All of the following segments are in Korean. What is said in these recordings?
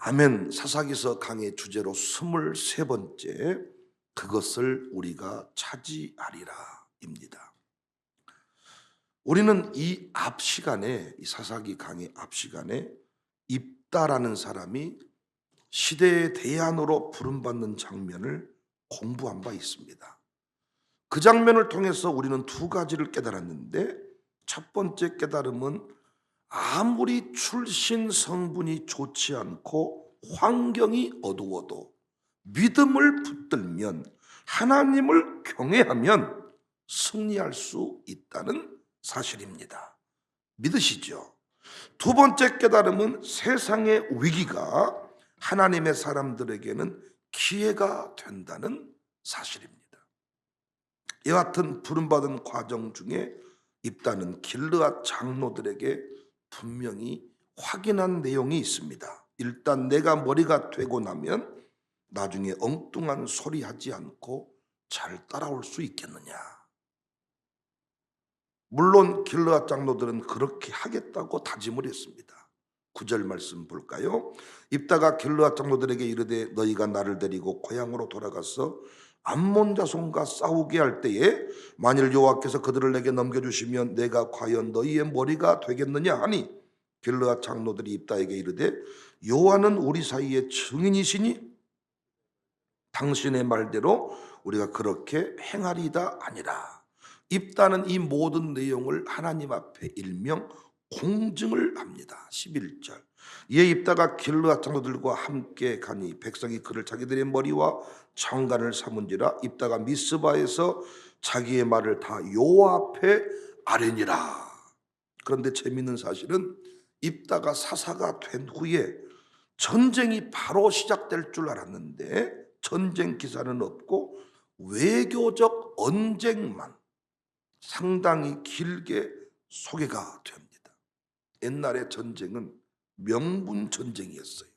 아멘. 사사기서 강의 주제로 23번째, 그것을 우리가 차지하리라 입니다. 우리는 이 앞 시간에, 이 사사기 강의 앞 시간에 입다라는 사람이 시대의 대안으로 부름받는 장면을 공부한 바 있습니다. 그 장면을 통해서 우리는 두 가지를 깨달았는데, 첫 번째 깨달음은 아무리 출신 성분이 좋지 않고 환경이 어두워도 믿음을 붙들면, 하나님을 경외하면 승리할 수 있다는 사실입니다. 믿으시죠? 두 번째 깨달음은 세상의 위기가 하나님의 사람들에게는 기회가 된다는 사실입니다. 이와 같은 부름받은 과정 중에 입다는 길르앗 장로들에게 분명히 확인한 내용이 있습니다. 일단 내가 머리가 되고 나면 나중에 엉뚱한 소리 하지 않고 잘 따라올 수 있겠느냐. 물론 길르앗 장로들은 그렇게 하겠다고 다짐을 했습니다. 9절 말씀 볼까요? 입다가 길르앗 장로들에게 이르되 너희가 나를 데리고 고향으로 돌아가서 암몬 자손과 싸우게 할 때에 만일 여호와께서 그들을 내게 넘겨주시면 내가 과연 너희의 머리가 되겠느냐 하니, 길르앗 장로들이 입다에게 이르되 여호와는 우리 사이의 증인이시니 당신의 말대로 우리가 그렇게 행하리다 아니라. 입다는 이 모든 내용을 하나님 앞에 일명 공증을 합니다. 11절. 이에 입다가 길르앗 장로들과 함께 가니 백성이 그를 자기들의 머리와 장관을 삼은지라. 입다가 미스바에서 자기의 말을 다 여호와 앞에 아뢰니라. 그런데 재미있는 사실은 입다가 사사가 된 후에 전쟁이 바로 시작될 줄 알았는데 전쟁 기사는 없고 외교적 언쟁만 상당히 길게 소개가 됩니다. 옛날의 전쟁은 명분 전쟁이었어요.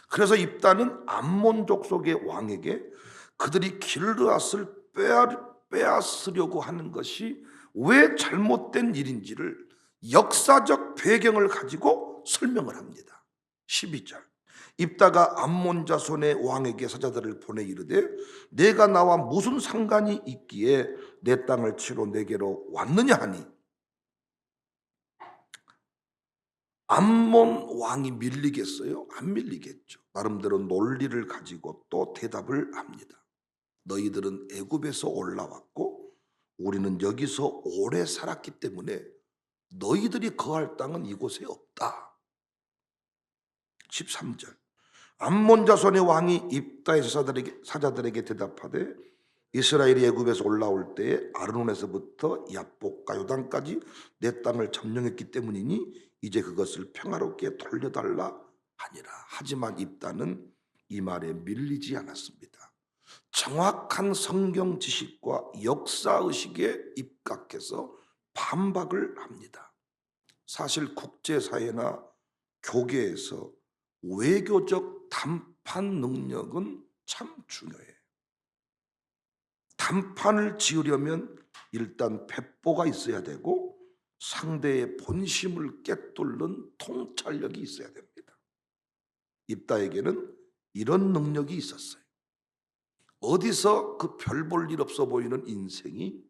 그래서 입다는 암몬 족속의 왕에게 그들이 길르앗을 빼앗으려고 하는 것이 왜 잘못된 일인지를 역사적 배경을 가지고 설명을 합니다. 12절. 입다가 암몬 자손의 왕에게 사자들을 보내 이르되 내가 나와 무슨 상관이 있기에 내 땅을 치러 내게로 왔느냐 하니, 암몬 왕이 밀리겠어요? 안 밀리겠죠. 나름대로 논리를 가지고 또 대답을 합니다. 너희들은 애굽에서 올라왔고 우리는 여기서 오래 살았기 때문에 너희들이 거할 땅은 이곳에 없다. 13절. 암몬 자손의 왕이 입다의 사자들에게 대답하되 이스라엘이 애굽에서 올라올 때에 아르논에서부터 야복과 요단까지 내 땅을 점령했기 때문이니 이제 그것을 평화롭게 돌려달라 하니라. 하지만 입다는 이 말에 밀리지 않았습니다. 정확한 성경 지식과 역사의식에 입각해서 반박을 합니다. 사실 국제사회나 교계에서 외교적談判 능력은 참 중요해요.談판을 지으려면 일단 배포가 있어야 되고 상대의 본심을 꿰뚫는 통찰력이 있어야 됩니다. 입다에게는 이런 능력이 있었어요. 어디서 그 별 볼 일 없어 보이는 인생이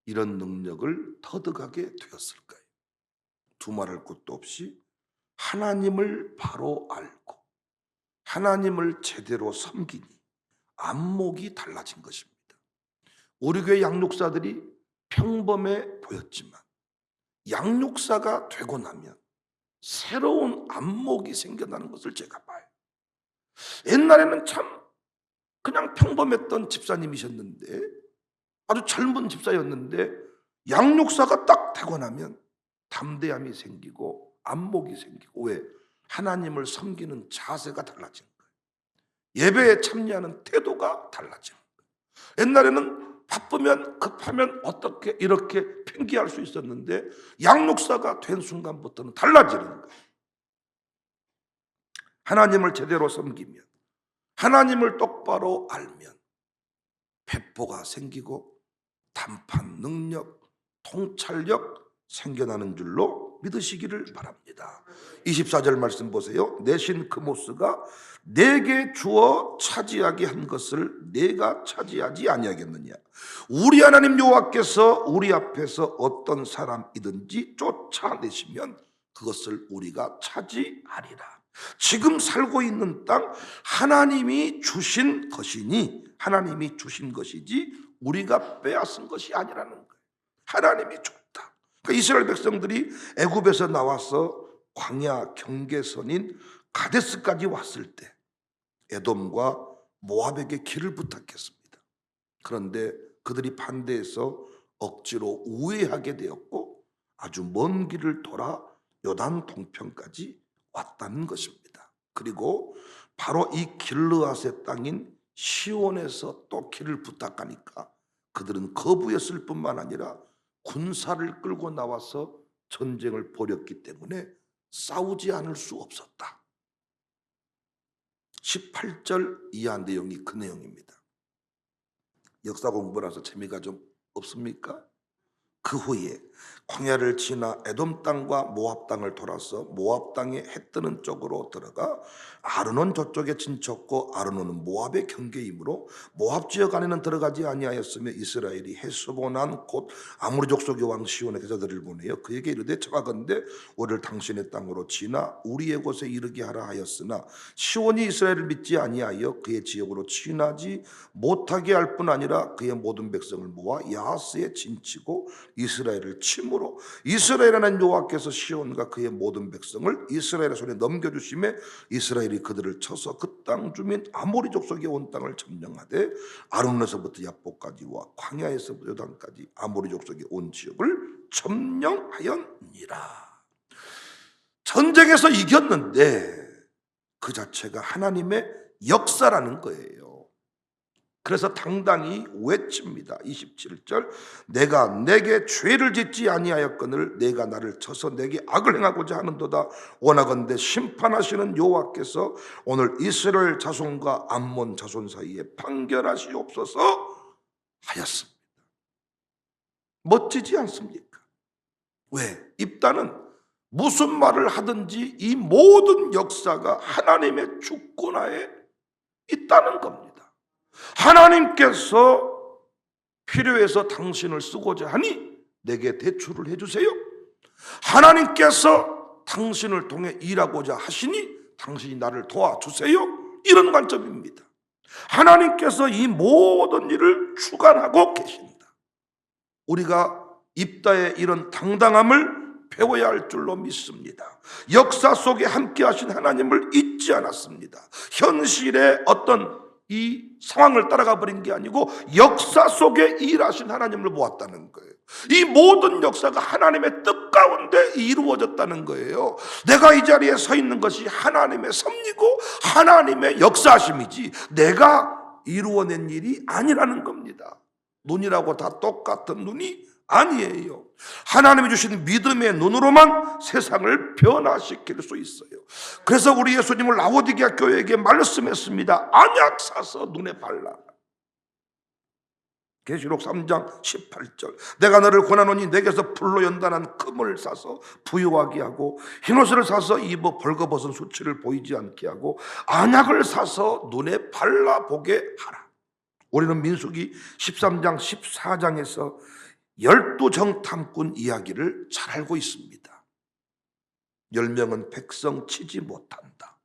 이런 능력을 터득하게 되었을까요? 두말할 것도 없이 하나님을 바로 알고 하나님을 제대로 섬기니 안목이 달라진 것입니다. 우리 교회 양육사들이 평범해 보였지만 양육사가 되고 나면 새로운 안목이 생겨나는 것을 제가 봐요. 옛날에는 참 그냥 평범했던 집사님이셨는데, 아주 젊은 집사였는데 양육사가 딱 되고 나면 담대함이 생기고 안목이 생기고, 왜? 하나님을 섬기는 자세가 달라진 거예요. 예배에 참여하는 태도가 달라진 거예요. 옛날에는 바쁘면 급하면 어떻게 이렇게 핑계할 수 있었는데 양육사가 된 순간부터는 달라지는 거예요. 하나님을 제대로 섬기면, 하나님을 똑바로 알면 배포가 생기고談判능력, 통찰력 생겨나는 줄로 믿으시기를 바랍니다. 24절 말씀 보세요. 내 신 크모스가 내게 주어 차지하게 한 것을 내가 차지하지 아니하겠느냐. 우리 하나님 여호와께서 우리 앞에서 어떤 사람이든지 쫓아내시면 그것을 우리가 차지하리라. 지금 살고 있는 땅 하나님이 주신 것이니 하나님이 주신 것이지 우리가 빼앗은 것이 아니라는 거예요. 하나님이 줬다. 그러니까 이스라엘 백성들이 애굽에서 나와서 광야 경계선인 가데스까지 왔을 때 에돔과 모압에게 길을 부탁했습니다. 그런데 그들이 반대해서 억지로 우회하게 되었고 아주 먼 길을 돌아 요단 동편까지 왔다는 것입니다. 그리고 바로 이 길르앗의 땅인 시온에서 또 길을 부탁하니까 그들은 거부했을 뿐만 아니라 군사를 끌고 나와서 전쟁을 벌였기 때문에 싸우지 않을 수 없었다. 18절 이하 내용이 그 내용입니다. 역사 공부라서 재미가 좀 없습니까? 그 후에 광야를 지나 에돔 땅과 모압 땅을 돌아서 모압 땅의 해 뜨는 쪽으로 들어가 아르논 저쪽에 진쳤고 아르논은 모압의 경계이므로 모압 지역 안에는 들어가지 아니하였으며 이스라엘이 헤스보난 곧 아모리 족속의 왕 시온의 제자들을 보내어 그에게 이르되 청하건대 우리를 당신의 땅으로 지나 우리의 곳에 이르게 하라 하였으나 시온이 이스라엘을 믿지 아니하여 그의 지역으로 지나지 못하게 할 뿐 아니라 그의 모든 백성을 모아 야하스에 진치고 이스라엘을 침으로 이스라엘 하나님 여호와께서 시온과 그의 모든 백성을 이스라엘의 손에 넘겨주심에 이스라엘이 그들을 쳐서 그 땅 주민 아모리 족속의 온 땅을 점령하되 아론에서부터 야복까지와 광야에서 요단까지 아모리 족속의 온 지역을 점령하였니라. 전쟁에서 이겼는데 그 자체가 하나님의 역사라는 거예요. 그래서 당당히 외칩니다. 27절 내가 내게 죄를 짓지 아니하였거늘 내가 나를 쳐서 내게 악을 행하고자 하는도다. 원하건대 심판하시는 여호와께서 오늘 이스라엘 자손과 암몬 자손 사이에 판결하시옵소서 하였습니다. 멋지지 않습니까? 왜? 입다는 무슨 말을 하든지 이 모든 역사가 하나님의 주권하에 있다는 겁니다. 하나님께서 필요해서 당신을 쓰고자 하니 내게 대출을 해주세요. 하나님께서 당신을 통해 일하고자 하시니 당신이 나를 도와주세요. 이런 관점입니다. 하나님께서 이 모든 일을 주관하고 계신다. 우리가 입다의 이런 당당함을 배워야 할 줄로 믿습니다. 역사 속에 함께 하신 하나님을 잊지 않았습니다. 현실의 어떤 이 상황을 따라가 버린 게 아니고 역사 속에 일하신 하나님을 보았다는 거예요. 이 모든 역사가 하나님의 뜻 가운데 이루어졌다는 거예요. 내가 이 자리에 서 있는 것이 하나님의 섭리고 하나님의 역사심이지 내가 이루어낸 일이 아니라는 겁니다. 눈이라고 다 똑같은 눈이 아니에요. 하나님이 주신 믿음의 눈으로만 세상을 변화시킬 수 있어요. 그래서 우리 예수님을 라오디게아 교회에게 말씀했습니다. 안약 사서 눈에 발라. 계시록 3장 18절 내가 너를 권하노니 내게서 풀로 연단한 금을 사서 부유하게 하고 흰옷을 사서 입어 벌거벗은 수치를 보이지 않게 하고 안약을 사서 눈에 발라보게 하라. 우리는 민수기 13장 14장에서 12정탐꾼 이야기를 잘 알고 있습니다. 10명은 백성 치지 못한다.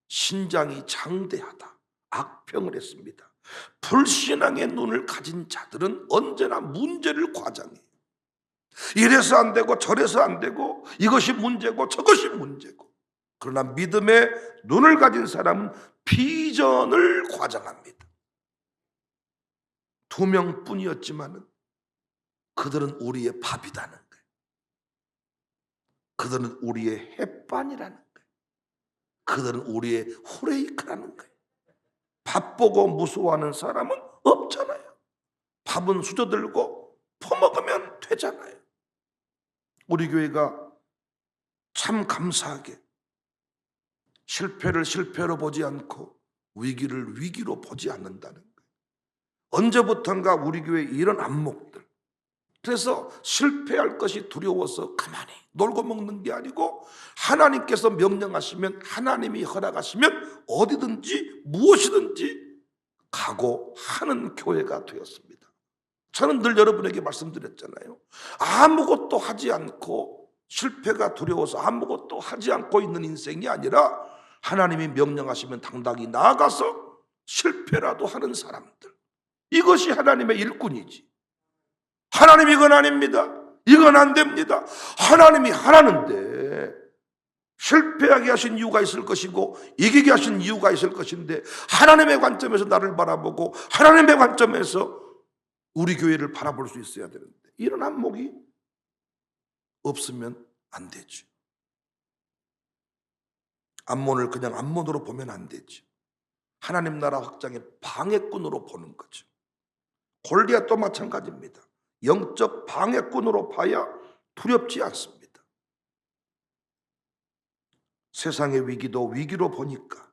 신장이 장대하다. 악평을 했습니다. 불신앙의 눈을 가진 자들은 언제나 문제를 과장해요. 이래서 안 되고 저래서 안 되고 이것이 문제고 저것이 문제고. 그러나 믿음의 눈을 가진 사람은 비전을 과장합니다. 2명뿐이었지만은 그들은 우리의 밥이라는 거예요. 그들은 우리의 햇반이라는 거예요. 그들은 우리의 후레이크라는 거예요. 밥 보고 무서워하는 사람은 없잖아요. 밥은 수저들고 퍼먹으면 되잖아요. 우리 교회가 참 감사하게 실패를 실패로 보지 않고 위기를 위기로 보지 않는다는 거예요. 언제부턴가 우리 교회 이런 안목들, 그래서 실패할 것이 두려워서 가만히 놀고 먹는 게 아니고 하나님께서 명령하시면, 하나님이 허락하시면 어디든지 무엇이든지 각오하는 교회가 되었습니다. 저는 늘 여러분에게 말씀드렸잖아요. 아무것도 하지 않고 실패가 두려워서 아무것도 하지 않고 있는 인생이 아니라 하나님이 명령하시면 당당히 나아가서 실패라도 하는 사람들, 이것이 하나님의 일꾼이지. 하나님 이건 아닙니다, 이건 안 됩니다, 하나님이 하라는데 실패하게 하신 이유가 있을 것이고 이기게 하신 이유가 있을 것인데, 하나님의 관점에서 나를 바라보고 하나님의 관점에서 우리 교회를 바라볼 수 있어야 되는데, 이런 안목이 없으면 안 되지. 암몬을 그냥 암몬으로 보면 안 되지. 하나님 나라 확장의 방해꾼으로 보는 거죠. 골리앗도 마찬가지입니다. 영적 방해꾼으로 봐야 두렵지 않습니다. 세상의 위기도 위기로 보니까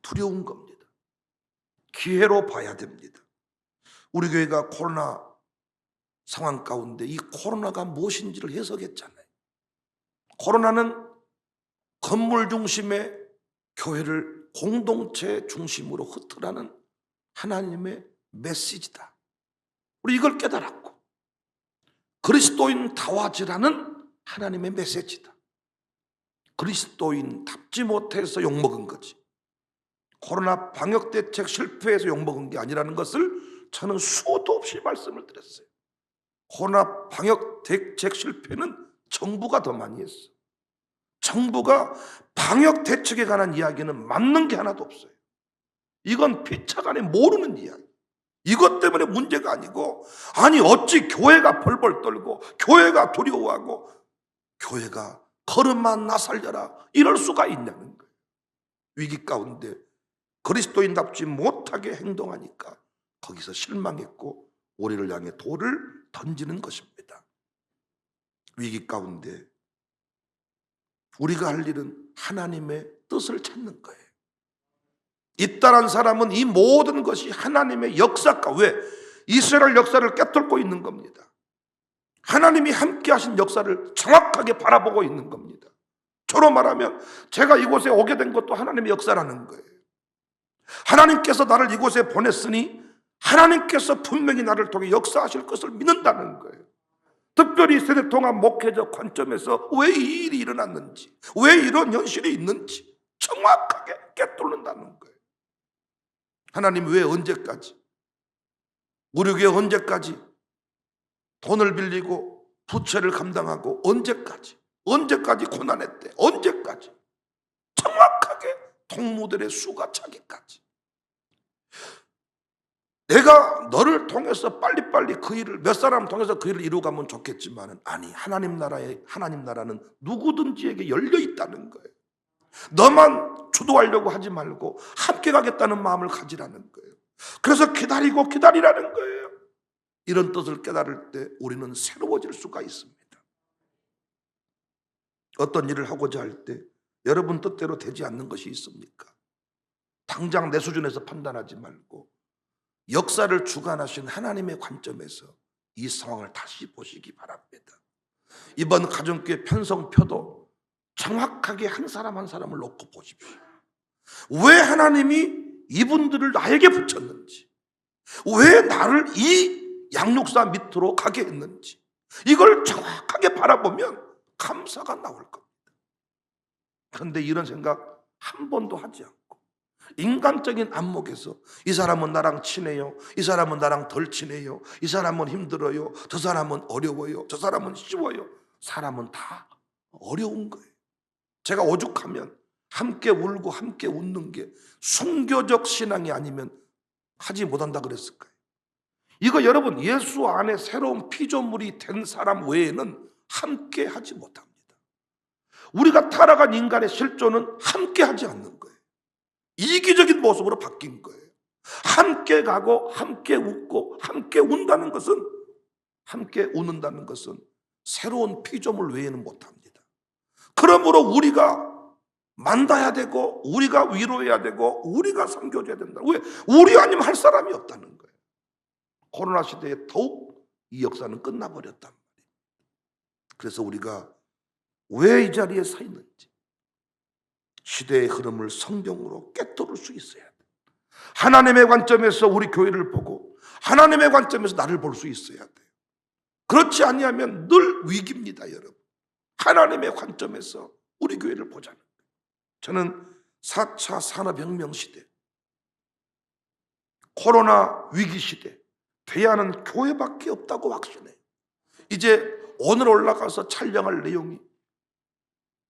두려운 겁니다. 기회로 봐야 됩니다. 우리 교회가 코로나 상황 가운데 이 코로나가 무엇인지를 해석했잖아요. 코로나는 건물 중심의 교회를 공동체 중심으로 흩으라는 하나님의 메시지다. 우리 이걸 깨달았고, 그리스도인 다와지라는 하나님의 메시지다. 그리스도인 답지 못해서 욕먹은 거지, 코로나 방역대책 실패해서 욕먹은 게 아니라는 것을 저는 수도 없이 말씀을 드렸어요. 코로나 방역대책 실패는 정부가 더 많이 했어. 정부가 방역대책에 관한 이야기는 맞는 게 하나도 없어요. 이건 피차간에 모르는 이야기. 이것 때문에 문제가 아니고, 아니 어찌 교회가 벌벌 떨고 교회가 두려워하고 교회가 걸음만 나 살려라 이럴 수가 있냐는 거예요. 위기 가운데 그리스도인답지 못하게 행동하니까 거기서 실망했고 우리를 향해 돌을 던지는 것입니다. 위기 가운데 우리가 할 일은 하나님의 뜻을 찾는 거예요. 입다란 사람은 이 모든 것이 하나님의 역사가, 왜? 이스라엘 역사를 깨뚫고 있는 겁니다. 하나님이 함께 하신 역사를 정확하게 바라보고 있는 겁니다. 저로 말하면 제가 이곳에 오게 된 것도 하나님의 역사라는 거예요. 하나님께서 나를 이곳에 보냈으니 하나님께서 분명히 나를 통해 역사하실 것을 믿는다는 거예요. 특별히 세대통합 목회적 관점에서 왜 이 일이 일어났는지, 왜 이런 현실이 있는지 정확하게 깨뚫는다는 거예요. 하나님 왜 언제까지, 우리 교회 언제까지 돈을 빌리고 부채를 감당하고 언제까지 고난했대, 언제까지, 정확하게 동무들의 수가 차기까지. 내가 너를 통해서 빨리빨리 그 일을, 몇 사람 통해서 그 일을 이루어가면 좋겠지만, 아니, 하나님 나라는 누구든지에게 열려 있다는 거예요. 너만 주도하려고 하지 말고 함께 가겠다는 마음을 가지라는 거예요. 그래서 기다리라는 거예요. 이런 뜻을 깨달을 때 우리는 새로워질 수가 있습니다. 어떤 일을 하고자 할 때 여러분 뜻대로 되지 않는 것이 있습니까? 당장 내 수준에서 판단하지 말고 역사를 주관하신 하나님의 관점에서 이 상황을 다시 보시기 바랍니다. 이번 가정교회 편성표도 정확하게 한 사람 한 사람을 놓고 보십시오. 왜 하나님이 이분들을 나에게 붙였는지, 왜 나를 이 양육사 밑으로 가게 했는지, 이걸 정확하게 바라보면 감사가 나올 겁니다. 그런데 이런 생각 한 번도 하지 않고 인간적인 안목에서 이 사람은 나랑 친해요, 이 사람은 나랑 덜 친해요, 이 사람은 힘들어요, 저 사람은 어려워요, 저 사람은 쉬워요. 사람은 다 어려운 거예요. 제가 오죽하면 함께 울고 함께 웃는 게 순교적 신앙이 아니면 하지 못한다 그랬을까요? 이거 여러분, 예수 안에 새로운 피조물이 된 사람 외에는 함께 하지 못합니다. 우리가 타락한 인간의 실존은 함께 하지 않는 거예요. 이기적인 모습으로 바뀐 거예요. 함께 가고 함께 웃고 함께 운다는 것은, 함께 웃는다는 것은 새로운 피조물 외에는 못합니다. 그러므로 우리가 만나야 되고 우리가 위로해야 되고 우리가 섬겨줘야 된다. 왜? 우리 아니면 할 사람이 없다는 거예요. 코로나 시대에 더욱 이 역사는 끝나버렸단 말이에요. 그래서 우리가 왜 이 자리에 서 있는지 시대의 흐름을 성경으로 꿰뚫을 수 있어야 돼. 하나님의 관점에서 우리 교회를 보고 하나님의 관점에서 나를 볼 수 있어야 돼. 그렇지 아니하면 늘 위기입니다, 여러분. 하나님의 관점에서 우리 교회를 보자는 거예요. 저는 4차 산업혁명 시대, 코로나 위기 시대, 돼야 하는 교회밖에 없다고 확신해요. 이제 오늘 올라가서 촬영할 내용이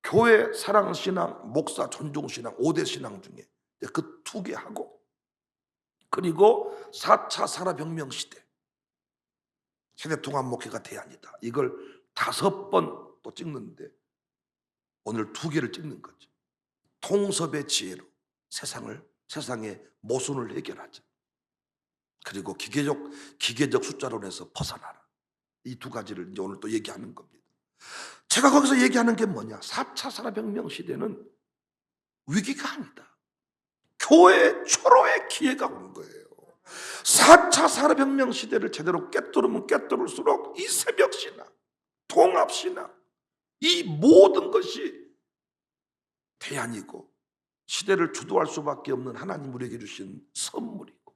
교회 사랑신앙, 목사 존중신앙, 5대 신앙 중에 그 2개 하고, 그리고 4차 산업혁명 시대, 세대통합목회가 대안이다. 이걸 5번 또 찍는데 오늘 2개를 찍는 거죠. 통섭의 지혜로 세상의 모순을 해결하자. 그리고 기계적 숫자론에서 벗어나라. 이 2가지를 이제 오늘 또 얘기하는 겁니다. 제가 거기서 얘기하는 게 뭐냐? 4차 산업혁명 시대는 위기가 아니다. 교회 초로의 기회가 온 거예요. 4차 산업혁명 시대를 제대로 꿰뚫으면 꿰뚫을수록 이 새벽신앙, 통합신앙, 이 모든 것이 대안이고 시대를 주도할 수밖에 없는 하나님 우리에게 주신 선물이고,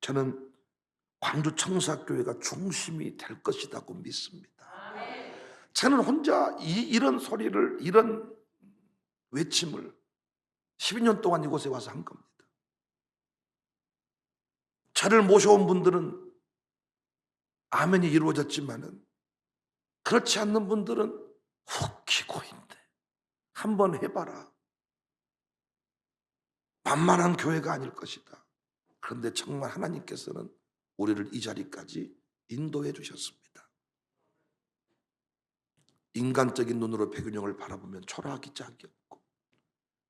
저는 광주 청사교회가 중심이 될 것이라고 믿습니다. 저는 혼자 이런 소리를, 이런 외침을 12년 동안 이곳에 와서 한 겁니다. 저를 모셔온 분들은 아멘이 이루어졌지만은 그렇지 않는 분들은 웃기고인데 한번 해봐라. 만만한 교회가 아닐 것이다. 그런데 정말 하나님께서는 우리를 이 자리까지 인도해 주셨습니다. 인간적인 눈으로 백운영을 바라보면 초라하기 짝이 없고,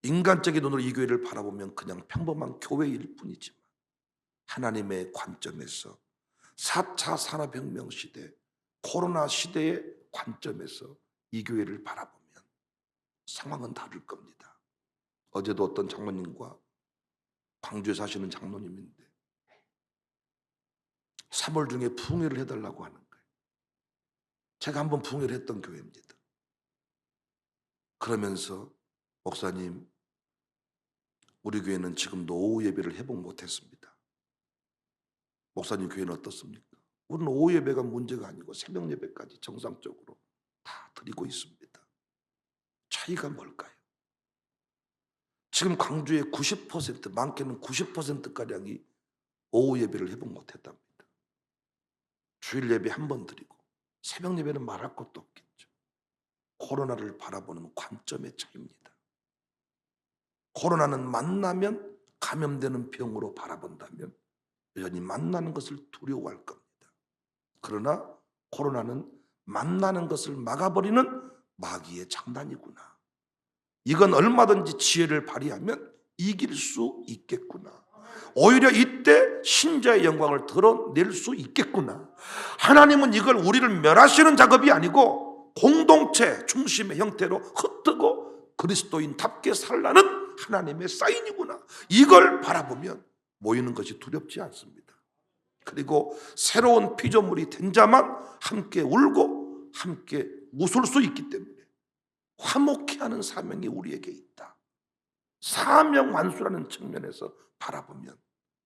인간적인 눈으로 이 교회를 바라보면 그냥 평범한 교회일 뿐이지만 하나님의 관점에서 4차 산업혁명 시대, 코로나 시대의 관점에서 이 교회를 바라보면 상황은 다를 겁니다. 어제도 어떤 장로님과 광주에 사시는 장로님인데 3월 중에 부흥회를 해달라고 하는 거예요. 제가 한번 부흥회를 했던 교회입니다. 그러면서 목사님, 우리 교회는 지금도 오후 예배를 회복 못했습니다. 목사님 교회는 어떻습니까? 우리는 오후 예배가 문제가 아니고 새벽 예배까지 정상적으로 다 드리고 있습니다. 차이가 뭘까요? 지금 광주의 90%, 많게는 90%가량이 오후 예배를 회복 못했답니다. 주일 예배 한 번 드리고 새벽 예배는 말할 것도 없겠죠. 코로나를 바라보는 관점의 차이입니다. 코로나는 만나면 감염되는 병으로 바라본다면 여전히 만나는 것을 두려워할 겁니다. 그러나 코로나는 만나는 것을 막아버리는 마귀의 장단이구나. 이건 얼마든지 지혜를 발휘하면 이길 수 있겠구나. 오히려 이때 신자의 영광을 드러낼 수 있겠구나. 하나님은 이걸 우리를 멸하시는 작업이 아니고 공동체 중심의 형태로 흩뜨고 그리스도인답게 살라는 하나님의 사인이구나. 이걸 바라보면 모이는 것이 두렵지 않습니다. 그리고 새로운 피조물이 된 자만 함께 울고 함께 웃을 수 있기 때문에 화목케 하는 사명이 우리에게 있다. 사명 완수라는 측면에서 바라보면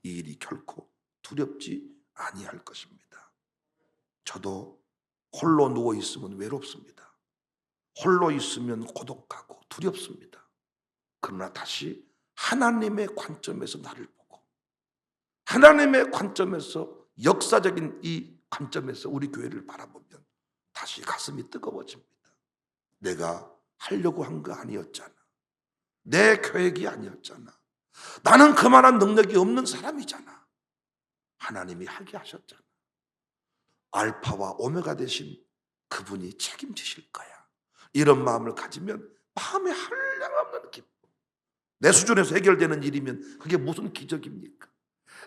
이 일이 결코 두렵지 아니할 것입니다. 저도 홀로 누워 있으면 외롭습니다. 홀로 있으면 고독하고 두렵습니다. 그러나 다시 하나님의 관점에서 나를 보고 하나님의 관점에서 역사적인 이 관점에서 우리 교회를 바라보면 다시 가슴이 뜨거워집니다. 내가 하려고 한 거 아니었잖아. 내 계획이 아니었잖아. 나는 그만한 능력이 없는 사람이잖아. 하나님이 하게 하셨잖아. 알파와 오메가 되신 그분이 책임지실 거야. 이런 마음을 가지면 마음에 한량없는 기쁨. 내 수준에서 해결되는 일이면 그게 무슨 기적입니까?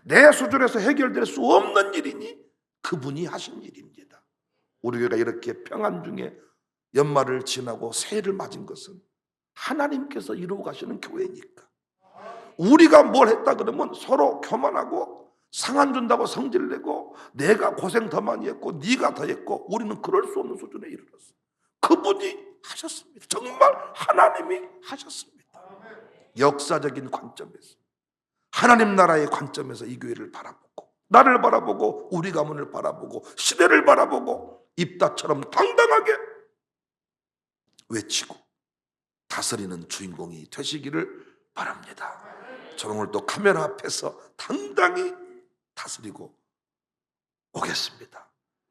내 수준에서 해결될 수 없는 일이니 그분이 하신 일입니다. 우리 교회가 이렇게 평안 중에 연말을 지나고 새해를 맞은 것은 하나님께서 이루어 가시는 교회니까. 우리가 뭘 했다 그러면 서로 교만하고 상한 준다고 성질내고 내가 고생 더 많이 했고 네가 더 했고 우리는 그럴 수 없는 수준에 이르렀어요. 그분이 하셨습니다. 정말 하나님이 하셨습니다. 역사적인 관점에서, 하나님 나라의 관점에서 이 교회를 바라보고, 나를 바라보고, 우리 가문을 바라보고, 시대를 바라보고 입다처럼 당당하게 외치고 다스리는 주인공이 되시기를 바랍니다. 저는 오늘 또 카메라 앞에서 당당히 다스리고 오겠습니다.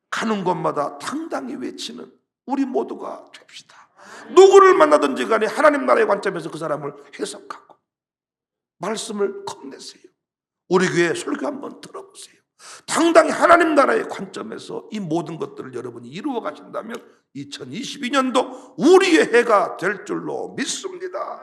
가는 곳마다 당당히 외치는 우리 모두가 됩시다. 누구를 만나든지 간에 하나님 나라의 관점에서 그 사람을 해석하고 말씀을 건네세요. 우리 교회 설교 한번 들어보세요. 당당히 하나님 나라의 관점에서 이 모든 것들을 여러분이 이루어 가신다면 2022년도 우리의 해가 될 줄로 믿습니다.